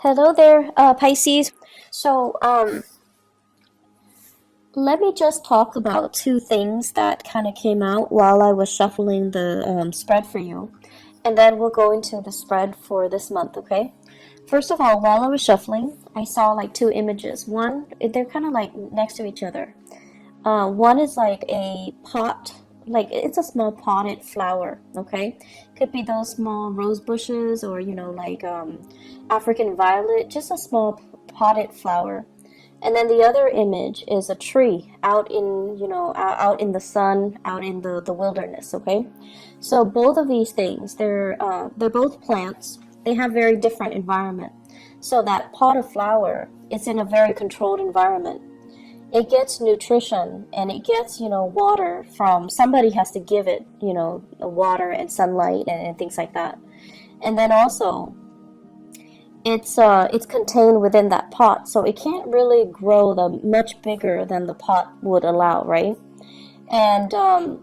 Hello there, Pisces. So, let me just talk about two things that kind of came out while I was shuffling the spread for you. And then we'll go into the spread for this month, okay? First of all, while I was shuffling, I saw like two images. One, they're kind of like next to each other. One is like a pot, like it's a small potted flower, okay? Could be those small rose bushes or, like African violet, just a small potted flower. And then the other image is a tree out in, out in the sun, out in the wilderness, okay? So both of these things, they're both plants. They have very different environment. So that pot of flower, it's in a very controlled environment. It gets nutrition and it gets, water from somebody has to give it, water and sunlight and things like that. And then also it's contained within that pot, so it can't really grow much bigger than the pot would allow, right? And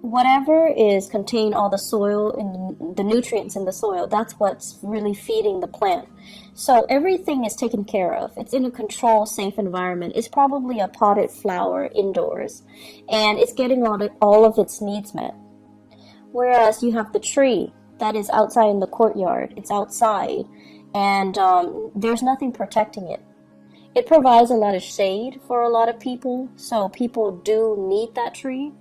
whatever is contained, all the soil and the nutrients in the soil, that's what's really feeding the plant. So everything is taken care of. It's in a controlled, safe environment. It's probably a potted flower indoors, and it's getting all of its needs met. Whereas you have the tree that is outside in the courtyard. It's outside, and there's nothing protecting it. It provides a lot of shade for a lot of people, so people do need that tree.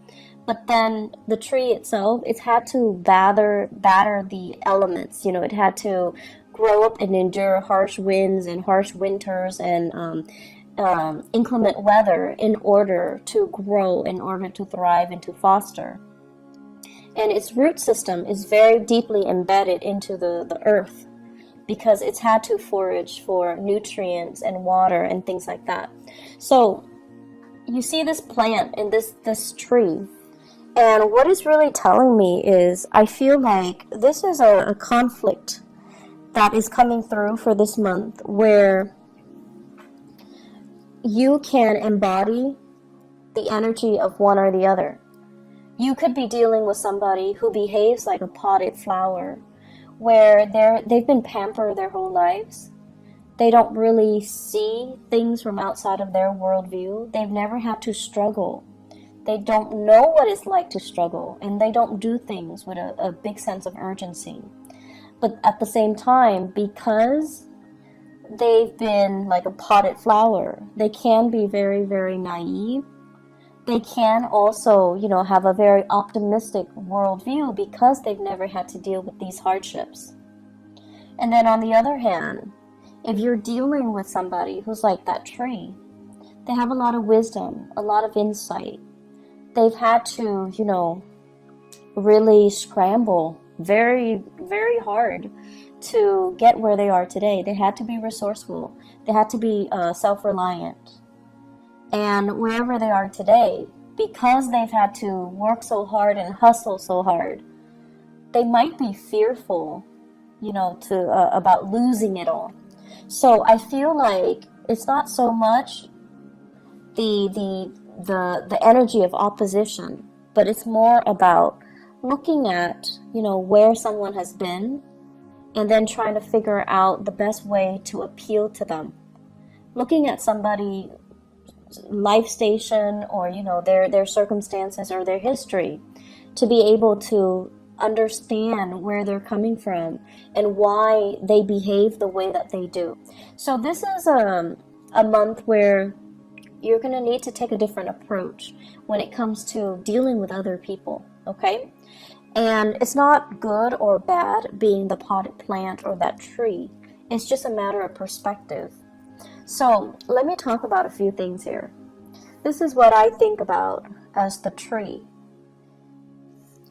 But then the tree itself, it's had to batter the elements. It had to grow up and endure harsh winds and harsh winters and inclement weather in order to grow, in order to thrive and to foster. And its root system is very deeply embedded into the earth because it's had to forage for nutrients and water and things like that. So you see this plant and this tree. And what it's really telling me is I feel like this is a conflict that is coming through for this month where you can embody the energy of one or the other. You could be dealing with somebody who behaves like a potted flower, where they've been pampered their whole lives. They don't really see things from outside of their worldview. They've never had to struggle. They don't know what it's like to struggle, and they don't do things with a big sense of urgency. But at the same time, because they've been like a potted flower, they can be very, very naive. They can also, have a very optimistic worldview because they've never had to deal with these hardships. And then on the other hand, if you're dealing with somebody who's like that tree, they have a lot of wisdom, a lot of insight. They've had to, really scramble very, very hard to get where they are today. They had to be resourceful. They had to be self-reliant. And wherever they are today, because they've had to work so hard and hustle so hard, they might be fearful, about losing it all. So I feel like it's not so much the energy of opposition, but it's more about looking at, where someone has been and then trying to figure out the best way to appeal to them. Looking at somebody life station or their circumstances or their history to be able to understand where they're coming from and why they behave the way that they do. So this is a month where you're going to need to take a different approach when it comes to dealing with other people, okay? And it's not good or bad being the potted plant or that tree. It's just a matter of perspective. So let me talk about a few things here. This is what I think about as the tree.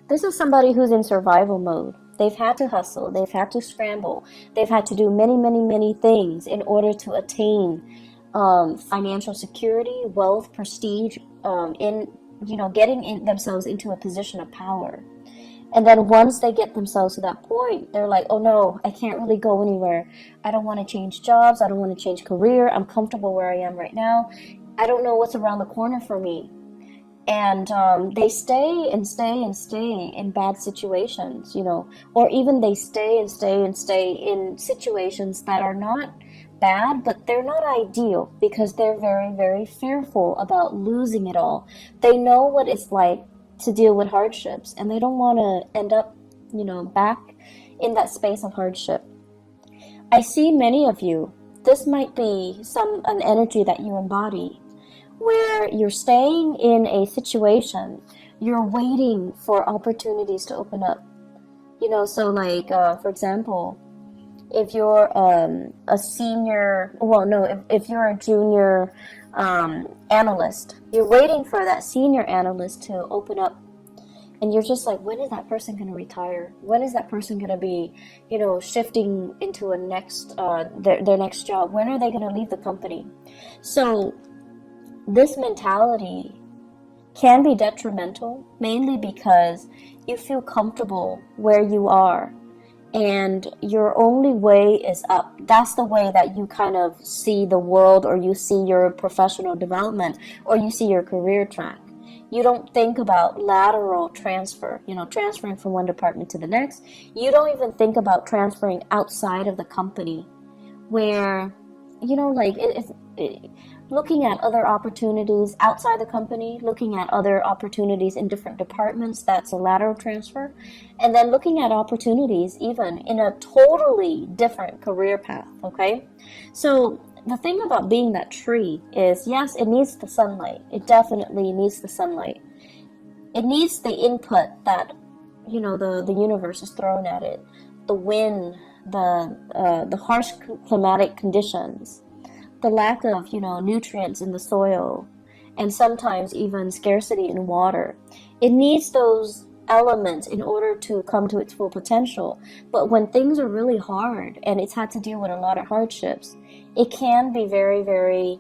This is somebody who's in survival mode. They've had to hustle. They've had to scramble. They've had to do many, many, many things in order to attain financial security, wealth, prestige, getting themselves into a position of power. And then once they get themselves to that point, they're like, oh no, I can't really go anywhere. I don't want to change jobs. I don't want to change career. I'm comfortable where I am right now. I don't know what's around the corner for me. And they stay and stay and stay in bad situations, you know, or even they stay and stay and stay in situations that are not bad, but they're not ideal because they're very, very fearful about losing it all. They know what it's like to deal with hardships, and they don't want to end up, you know, back in that space of hardship. I see many of you, this might be an energy that you embody, where you're staying in a situation, you're waiting for opportunities to open up. You know, so like, for example, if you're a senior, well, no, if you're a junior analyst, you're waiting for that senior analyst to open up. And you're just like, when is that person going to retire? When is that person going to be, you know, shifting into a next, their next job? When are they going to leave the company? So this mentality can be detrimental, mainly because you feel comfortable where you are and your only way is up. That's the way that you kind of see the world, or you see your professional development, or you see your career track. You don't think about lateral transfer, you know, transferring from one department to the next. You don't even think about transferring outside of the company, where, you know, like looking at other opportunities outside the company, looking at other opportunities in different departments, that's a lateral transfer. And then looking at opportunities even in a totally different career path, okay? So the thing about being that tree is, yes, it needs the sunlight. It definitely needs the sunlight. It needs the input that, you know, the universe is throwing at it. The wind, the harsh climatic conditions, the lack of, you know, nutrients in the soil, and sometimes even scarcity in water. It needs those elements in order to come to its full potential. But when things are really hard and it's had to deal with a lot of hardships, it can be very, very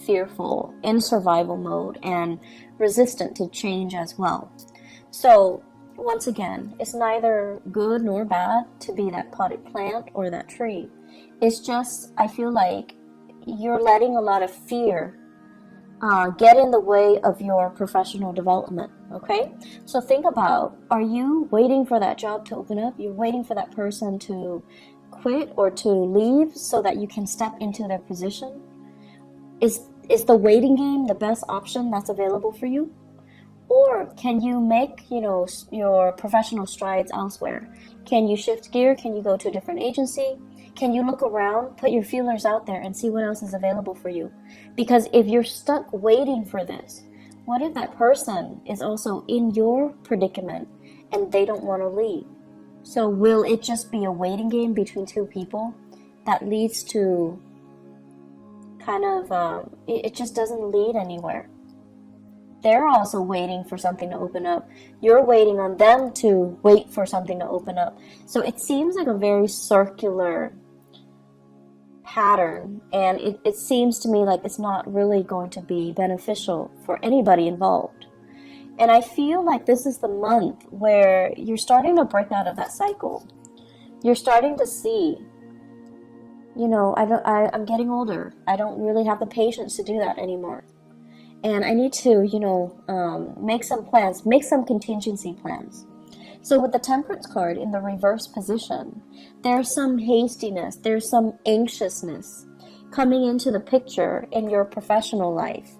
fearful, in survival mode, and resistant to change as well. So once again, it's neither good nor bad to be that potted plant or that tree. It's just, I feel like you're letting a lot of fear get in the way of your professional development, okay? So think about, are you waiting for that job to open up? You're waiting for that person to quit or to leave so that you can step into their position? Is the waiting game the best option that's available for you? Or can you make, you know, your professional strides elsewhere? Can you shift gear? Can you go to a different agency? Can you look around, put your feelers out there, and see what else is available for you? Because if you're stuck waiting for this, what if that person is also in your predicament and they don't want to leave? So will it just be a waiting game between two people that leads to kind of, it just doesn't lead anywhere? They're also waiting for something to open up. You're waiting on them to wait for something to open up. So it seems like a very circular pattern, and it seems to me like it's not really going to be beneficial for anybody involved. And I feel like this is the month where you're starting to break out of that cycle. You're starting to see, you know, I'm getting older. I don't really have the patience to do that anymore. And I need to, you know, make some plans, make some contingency plans. So with the Temperance card in the reverse position, there's some hastiness, there's some anxiousness coming into the picture in your professional life.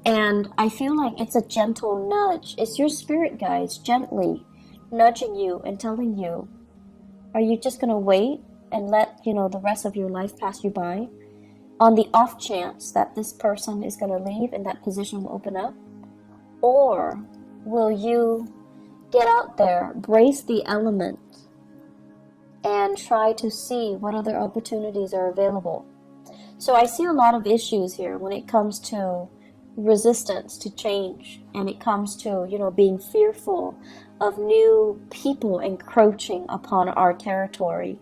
And I feel like it's a gentle nudge. It's your spirit guides gently nudging you and telling you, are you just going to wait and let, you know, the rest of your life pass you by on the off chance that this person is going to leave and that position will open up? Or will you get out there, brace the elements, and try to see what other opportunities are available? So I see a lot of issues here when it comes to resistance to change, and it comes to, you know, being fearful of new people encroaching upon our territory,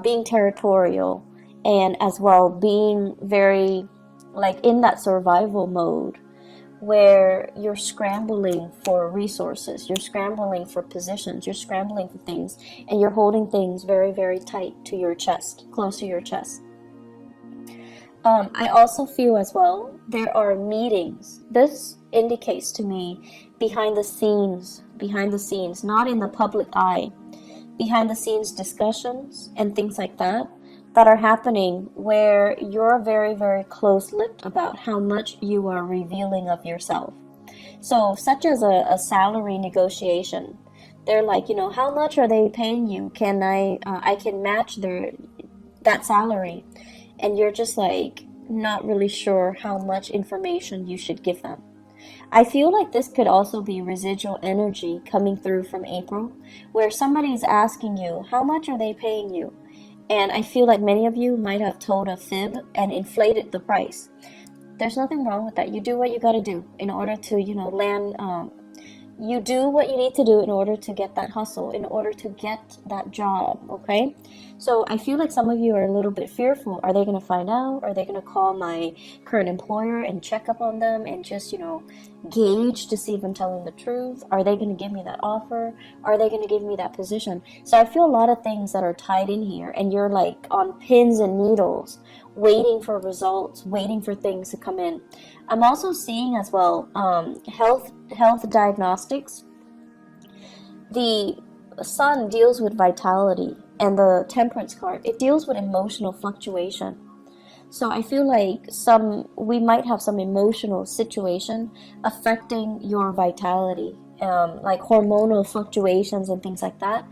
being territorial, and as well being very, like, in that survival mode where you're scrambling for resources, you're scrambling for positions, you're scrambling for things, and you're holding things very, very tight to your chest, close to your chest. I also feel as well there are meetings. This indicates to me behind the scenes, not in the public eye, behind the scenes discussions and things like that are happening where you're very, very close-lipped about how much you are revealing of yourself. So such as a salary negotiation, they're like, you know, how much are they paying you? Can I can match that salary. And you're just like not really sure how much information you should give them. I feel like this could also be residual energy coming through from April, where somebody's asking you, how much are they paying you? And I feel like many of you might have told a fib and inflated the price. There's nothing wrong with that. You do what you got to do in order to, you know, land. You do what you need to do in order to get that hustle, in order to get that job, okay? So I feel like some of you are a little bit fearful. Are they going to find out? Are they going to call my current employer and check up on them and just, you know, gauge to see if I'm telling the truth? Are they going to give me that offer? Are they going to give me that position? So I feel a lot of things that are tied in here, and you're like on pins and needles, waiting for results, waiting for things to come in. I'm also seeing as well health diagnostics. The sun deals with vitality, and the temperance card, it deals with emotional fluctuation. So I feel like we might have some emotional situation affecting your vitality, like hormonal fluctuations and things like that.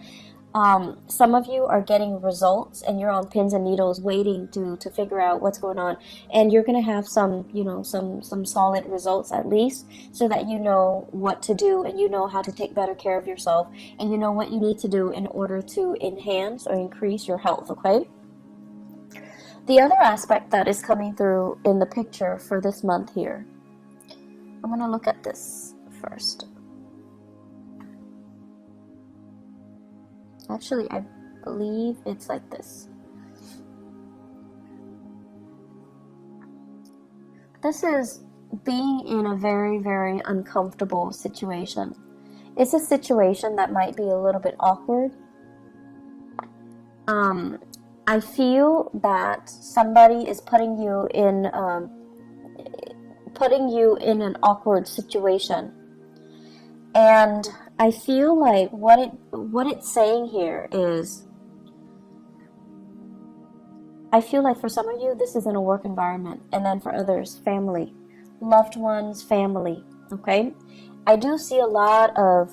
Some of you are getting results and you're on pins and needles waiting to figure out what's going on, and you're going to have some, you know, some solid results at least, so that you know what to do and you know how to take better care of yourself and you know what you need to do in order to enhance or increase your health, okay? The other aspect that is coming through in the picture for this month here, I'm going to look at this first. Actually, I believe it's like this. This is being in a very, very uncomfortable situation. It's a situation that might be a little bit awkward. I feel that somebody is putting you in an awkward situation, and I feel like what it's saying here is, I feel like for some of you this is in a work environment, and then for others, family, loved ones, family, okay? I do see a lot of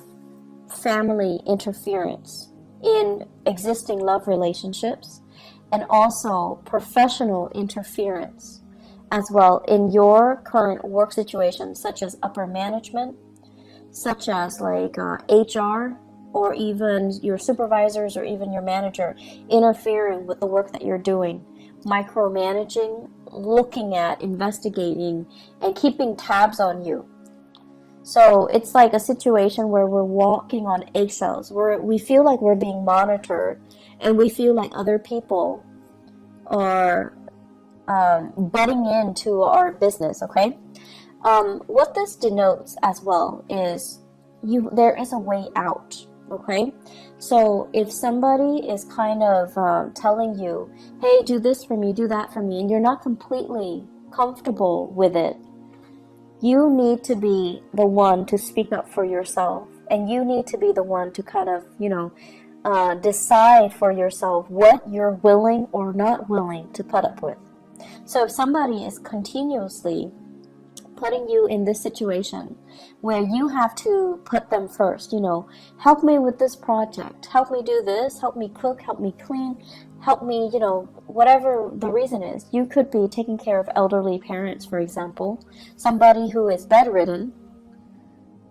family interference in existing love relationships, and also professional interference as well in your current work situation, such as upper management, such as like HR, or even your supervisors or even your manager interfering with the work that you're doing, micromanaging, looking at, investigating, and keeping tabs on you. So it's like a situation where we're walking on eggshells, where we feel like we're being monitored, and we feel like other people are butting into our business, okay? What this denotes as well is there is a way out, okay? So if somebody is kind of telling you, hey, do this for me, do that for me, and you're not completely comfortable with it, you need to be the one to speak up for yourself, and you need to be the one to kind of, you know, decide for yourself what you're willing or not willing to put up with. So if somebody is continuously putting you in this situation where you have to put them first, you know, help me with this project, help me do this, help me cook, help me clean, help me, you know, whatever the reason is. You could be taking care of elderly parents, for example, somebody who is bedridden,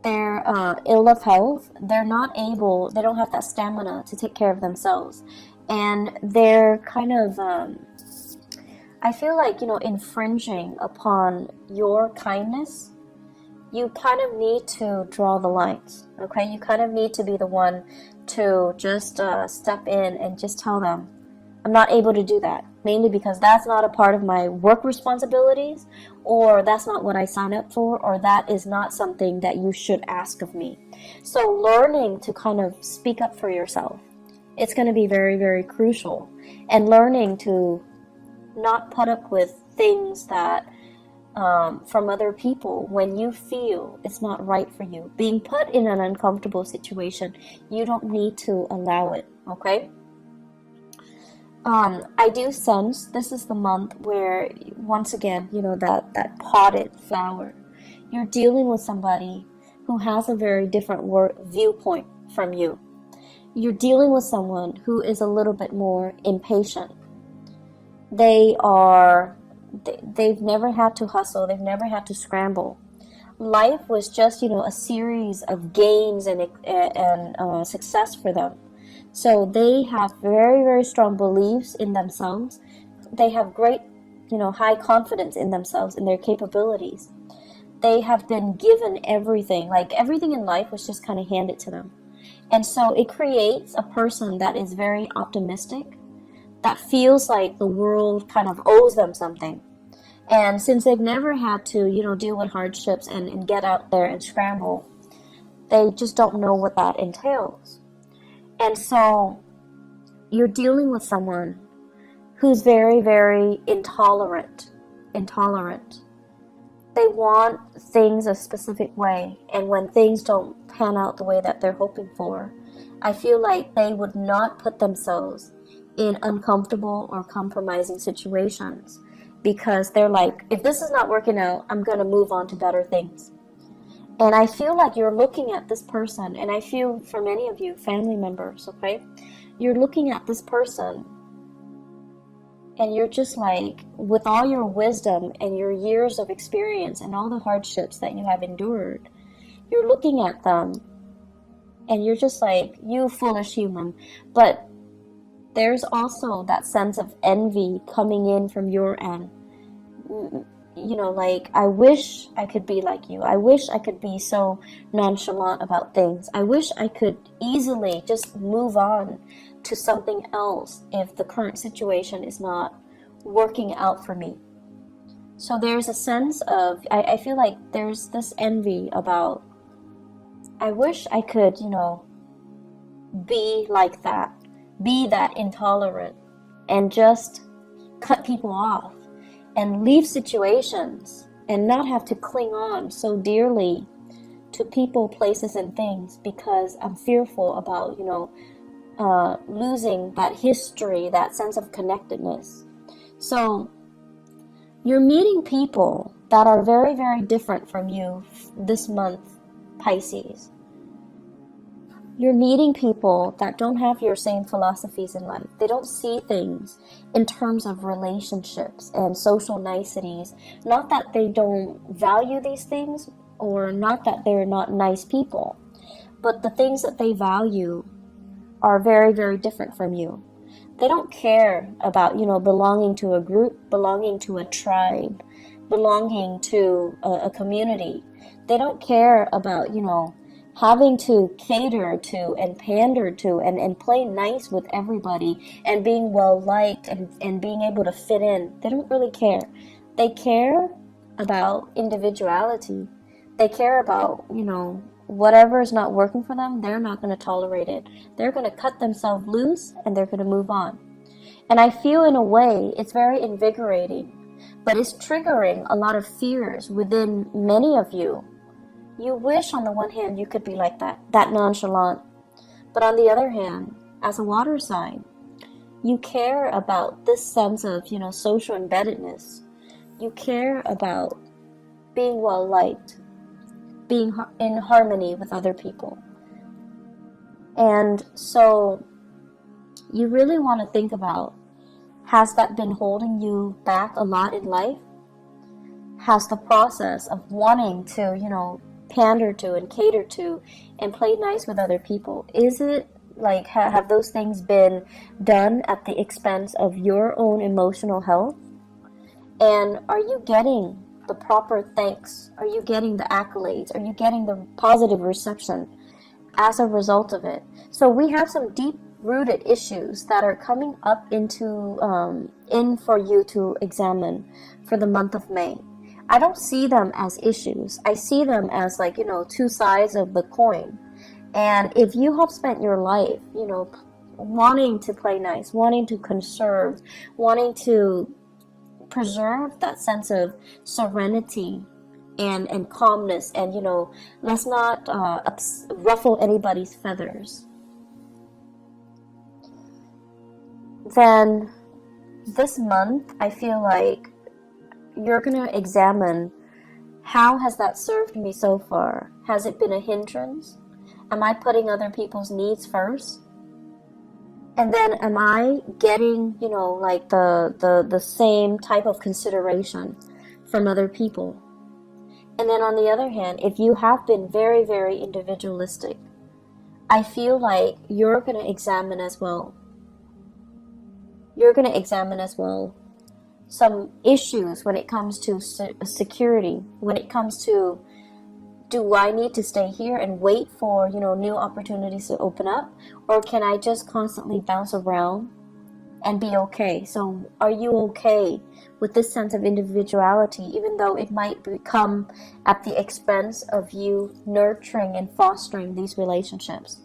they're ill of health, they're not able, they don't have that stamina to take care of themselves, and they're kind of I feel like, you know, infringing upon your kindness. You kind of need to draw the lines, okay? You kind of need to be the one to just step in and just tell them, I'm not able to do that, mainly because that's not a part of my work responsibilities, or that's not what I signed up for, or that is not something that you should ask of me. So learning to kind of speak up for yourself, it's going to be very, very crucial. And learning to not put up with things that from other people when you feel it's not right for you. Being put in an uncomfortable situation, you don't need to allow it, okay? I do sense this is the month where, once again, that potted flower, you're dealing with somebody who has a very different viewpoint from you. You're dealing with someone who is a little bit more impatient. They've never had to hustle. They've never had to scramble. Life was just, a series of gains and success for them. So they have very, very strong beliefs in themselves. They have great, high confidence in themselves, in their capabilities. They have been given everything. Like, everything in life was just kind of handed to them. And so it creates a person that is very optimistic, that feels like the world kind of owes them something. And since they've never had to, deal with hardships and get out there and scramble, they just don't know what that entails. And so you're dealing with someone who's very, very intolerant. They want things a specific way, and when things don't pan out the way that they're hoping for, I feel like they would not put themselves in uncomfortable or compromising situations, because they're like, if this is not working out, I'm going to move on to better things. And I feel like you're looking at this person, and I feel for many of you, family members, okay? You're looking at this person, and you're just like, with all your wisdom and your years of experience and all the hardships that you have endured, you're looking at them, and you're just like, you foolish human. But there's also that sense of envy coming in from your end. Like, I wish I could be like you. I wish I could be so nonchalant about things. I wish I could easily just move on to something else if the current situation is not working out for me. So there's a sense of, I feel like there's this envy about, I wish I could, be like that, be that intolerant, and just cut people off and leave situations and not have to cling on so dearly to people, places, and things, because I'm fearful about, losing that history, that sense of connectedness. So you're meeting people that are very, very different from you this month, Pisces. You're meeting people that don't have your same philosophies in life. They don't see things in terms of relationships and social niceties. Not that they don't value these things, or not that they're not nice people, but the things that they value are very, very different from you. They don't care about, belonging to a group, belonging to a tribe, belonging to a community. They don't care about, having to cater to and pander to and play nice with everybody and being well liked and being able to fit in. They don't really care. They care about individuality. They care about, whatever is not working for them, they're not going to tolerate it. They're going to cut themselves loose and they're going to move on. And I feel, in a way, it's very invigorating, but it's triggering a lot of fears within many of you. You wish, on the one hand, you could be like that nonchalant. But on the other hand, as a water sign, you care about this sense of, social embeddedness. You care about being well liked, being in harmony with other people. And so you really want to think about, has that been holding you back a lot in life? Has the process of wanting to, pander to and cater to and play nice with other people, is it like, have those things been done at the expense of your own emotional health? And are you getting the proper thanks? Are you getting the accolades? Are you getting the positive reception as a result of it? So we have some deep-rooted issues that are coming up in for you to examine for the month of May. I don't see them as issues. I see them as, like, two sides of the coin. And if you have spent your life, wanting to play nice, wanting to conserve, wanting to preserve that sense of serenity and calmness, and let's not ruffle anybody's feathers. Then this month, I feel like you're gonna examine, how has that served me so far? Has it been a hindrance? Am I putting other people's needs first? And then am I getting, like the same type of consideration from other people? And then on the other hand, if you have been very, very individualistic, I feel like you're going to examine as well. You're going to examine as well some issues when it comes to security, when it comes to, do I need to stay here and wait for, new opportunities to open up? Or can I just constantly bounce around and be okay? So are you okay with this sense of individuality, even though it might come at the expense of you nurturing and fostering these relationships?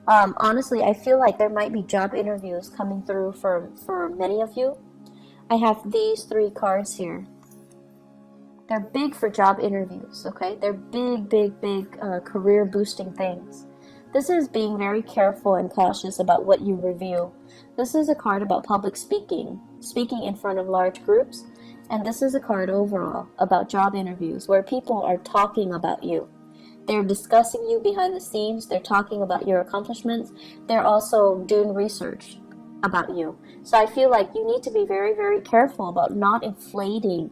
Honestly, I feel like there might be job interviews coming through for many of you. I have these 3 cards here. They're big for job interviews, okay? They're big, big, big career boosting things. This is being very careful and cautious about what you reveal. This is a card about public speaking in front of large groups. And this is a card overall about job interviews where people are talking about you. They're discussing you behind the scenes. They're talking about your accomplishments. They're also doing research about you. So I feel like you need to be very, very careful about not inflating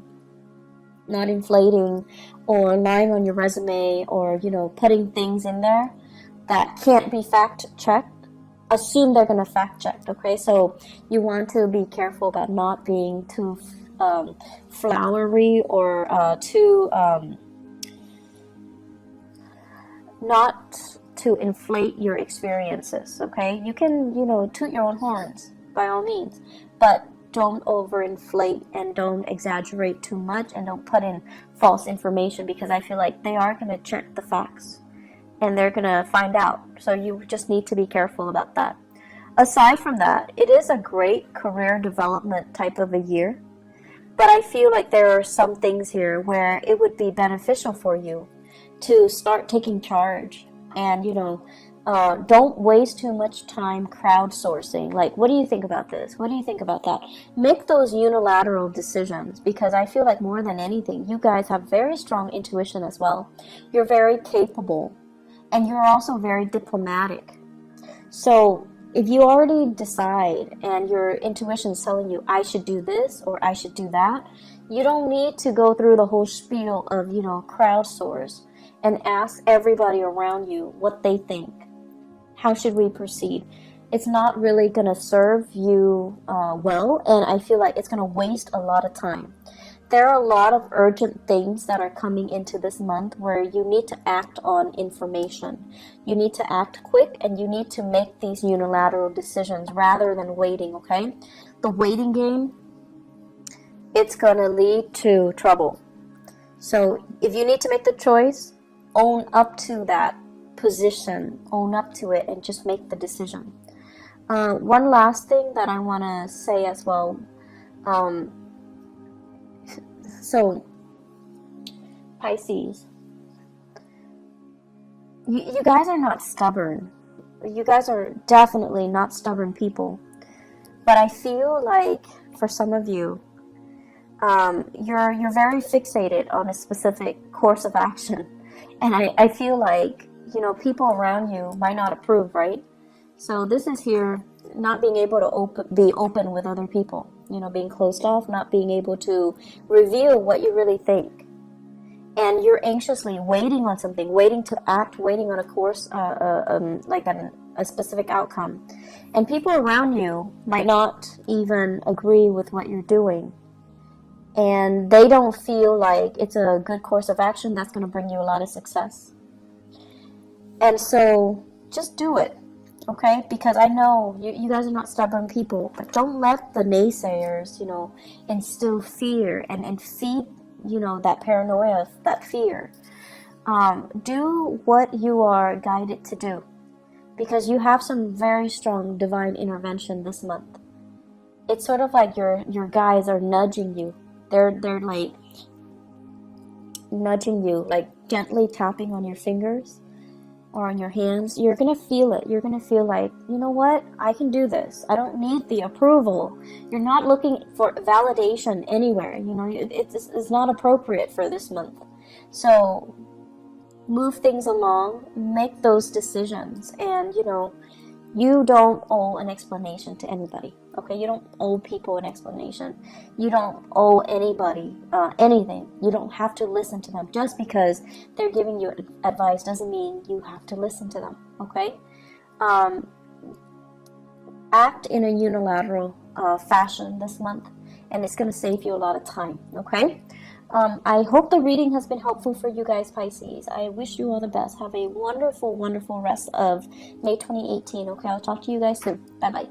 or lying on your resume, or putting things in there that can't be fact checked. Assume they're going to fact check, okay? So you want to be careful about not being too flowery or too not to inflate your experiences, okay? You can toot your own horns by all means, but don't overinflate and don't exaggerate too much, and don't put in false information, because I feel like they are going to check the facts and they're going to find out. So you just need to be careful about that. Aside from that, it is a great career development type of a year, but I feel like there are some things here where it would be beneficial for you to start taking charge and don't waste too much time crowdsourcing. Like, what do you think about this? What do you think about that? Make those unilateral decisions, because I feel like more than anything, you guys have very strong intuition as well. You're very capable, and you're also very diplomatic. So if you already decide and your intuition is telling you, I should do this or I should do that, you don't need to go through the whole spiel of, crowdsource and ask everybody around you what they think. How should we proceed? It's not really going to serve you well, and I feel like it's going to waste a lot of time. There are a lot of urgent things that are coming into this month where you need to act on information. You need to act quick, and you need to make these unilateral decisions rather than waiting, okay? The waiting game, it's going to lead to trouble. So if you need to make the choice, own up to that position, own up to it, and just make the decision. One last thing that I want to say as well. So Pisces, you guys are not stubborn. You guys are definitely not stubborn people. But I feel like for some of you, you're very fixated on a specific course of action. And I feel like, people around you might not approve, right? So this is here not being able to be open with other people, being closed off, not being able to reveal what you really think. And you're anxiously waiting on something, waiting to act, waiting on a course, like a specific outcome. And people around you might not even agree with what you're doing. And they don't feel like it's a good course of action that's going to bring you a lot of success. And so just do it, okay? Because I know you guys are not stubborn people, but don't let the naysayers, instill fear and feed, that paranoia, that fear. Do what you are guided to do, because you have some very strong divine intervention this month. it's sort of like your guides are nudging you. They're like nudging you, like gently tapping on your fingers or on your hands. You're gonna feel it. You're gonna feel like, you know what, I can do this. I don't need the approval. You're not looking for validation anywhere. You know, it's not appropriate for this month. So move things along, make those decisions, and you know, you don't owe an explanation to anybody. Okay, you don't owe people an explanation. You don't owe anybody anything. You don't have to listen to them. Just because they're giving you advice doesn't mean you have to listen to them. Okay, act in a unilateral fashion this month, and it's going to save you a lot of time. Okay. I hope the reading has been helpful for you guys, Pisces. I wish you all the best. Have a wonderful, wonderful rest of May 2018. Okay, I'll talk to you guys soon. Bye-bye.